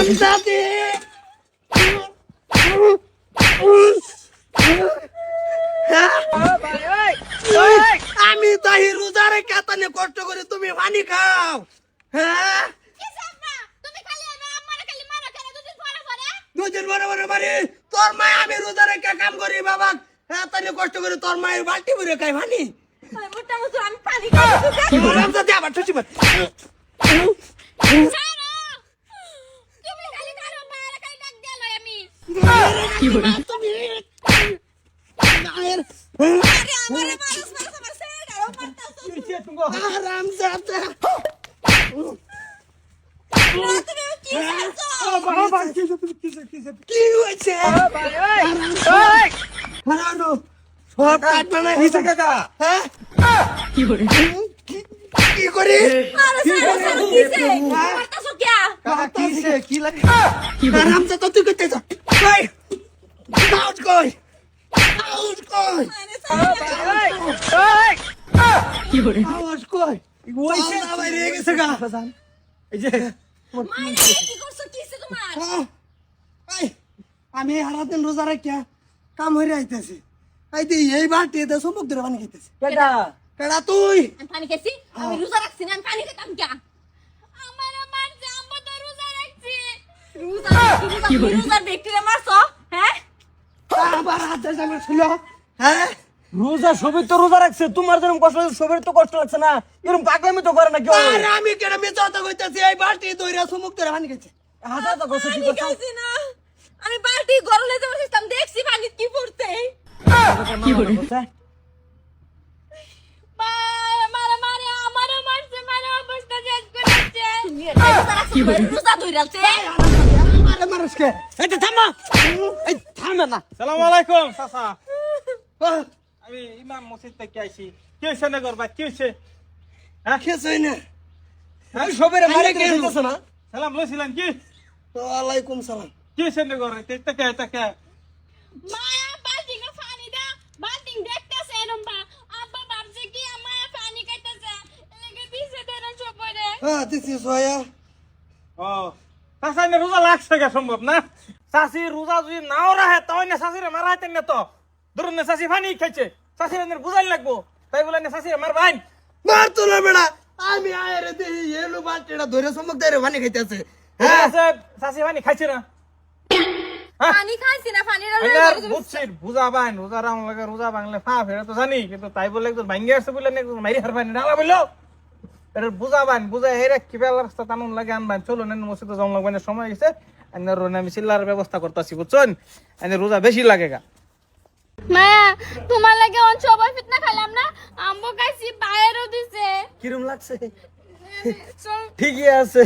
হারামজাদে আমি তাই রোজারে কাতানে কষ্ট করে তুমি পানি খাও হ্যাঁ দুদিন বড় বড় বাড়ি তোর মা আমি রোজারে কাম করি বাবা হ্যাঁ তাহলে কষ্ট করে তোর মায়ের বালতি ভরে খাই পানি হারামজাদে আবার ঠুসি মার তুমি হারামজাদে কি হয়েছে কি করি হারামজাদে তুই করতে যা আউট কই আউট কই আওয়াজ কই ওইছে বাইরে গেছে গা এই যে আমি হারাদিন রোজা রাখিয়া কাম হয়ে আইতেছি আইতে এই বাটি এতে সমুক ধরে পানি খাইতেছি কেডা তুই পানি খাইছি আমি রোজা রাখছি না পানি খেতাম কে আমার মারছে আম্মা তো রোজা রাখছি রোজা ব্যক্তিরে মারছো হ্যাঁ আবার হাত ধরে আমার ছিল হ্যাঁ রোজা সবে তো রোজা রাখছে তোমার যেরকম কষ্ট লাগছে সবের তো কষ্ট লাগছে না এরকম পাগলামি তো করে না কেউ আরে আমি কেডা মিছাতে কইতাছি এই বাটি ধইরা সমুক ধরে পানি খাইছে হাজার তো কষ্ট কি পানি খাইছি না আমি বালতি গরলে যাবো সিস্টেম দেখছি পানি কি পড়ছে কি করে মারা মারে আমারও মারছে মারা অবস্থা শেষ করেছে কি করে রোজা ধইরাছে আরে মানুষকে এই থামা এই থামা না সালাম আলাইকুম চাচা আমি ইমাম মসজিদ থেকে আইছি কি হয়েছে না করবা কি হয়েছে খেছই না আমি সবের মারে কে দিতেছ না সালাম লইছিলেন কি ওয়ালাইকুম সালাম কি হয়েছে না করে তাকে মায়া বালতি না পানি দা বালতি দেখতেছে এরম্বা আব্বা ভাবছে কি মায়া পানি খাইতেছে এলাকে পিছে দেনা চপরে হ্যাঁ দিছি সোয়া ও চাচা না রোজা লাগছে কে সম্ভব না চাচি রোজা যদি নাও রাহে তাই না চাচিরে মারা হাইতেন না তো ধরুন না চাচি পানি খাইছে চাচিরে বুঝাই লাগবো তাই বলে না চাচিরে মার ভাই মার তোলা বেড়া আমি আয়েরে দেই এলো বাটিটা ধরে সমুক ধরে পানি খাইতেছে হ্যাঁ চাচি পানি খাইছে না পানি খাইছি না পানি আইনার বুঝছি রোজা বাইন রোজা রাম লাগে রোজা বাংলা ফা ফেরা তো জানি কিন্তু তাই বলে একজন ভাঙ্গে আসছে বলে না একজন মাইরি হার পানি ডালা বললো এর বুঝা বাইন বুঝা হেরে কি বেলা রাস্তা টানুন লাগে আনবান চলো না মসজিদে যাওয়া লাগবে না সময় গেছে আইনার রোনা আমি চিল্লার ব্যবস্থা করতেছি বুঝছেন আইনার রোজা বেশি লাগে গা মায়া তোমার লাগে অন সবাই ফিতনা খাইলাম না আম্বো খাইছি বাইরেও দিছে কিরম লাগছে ঠিকই আছে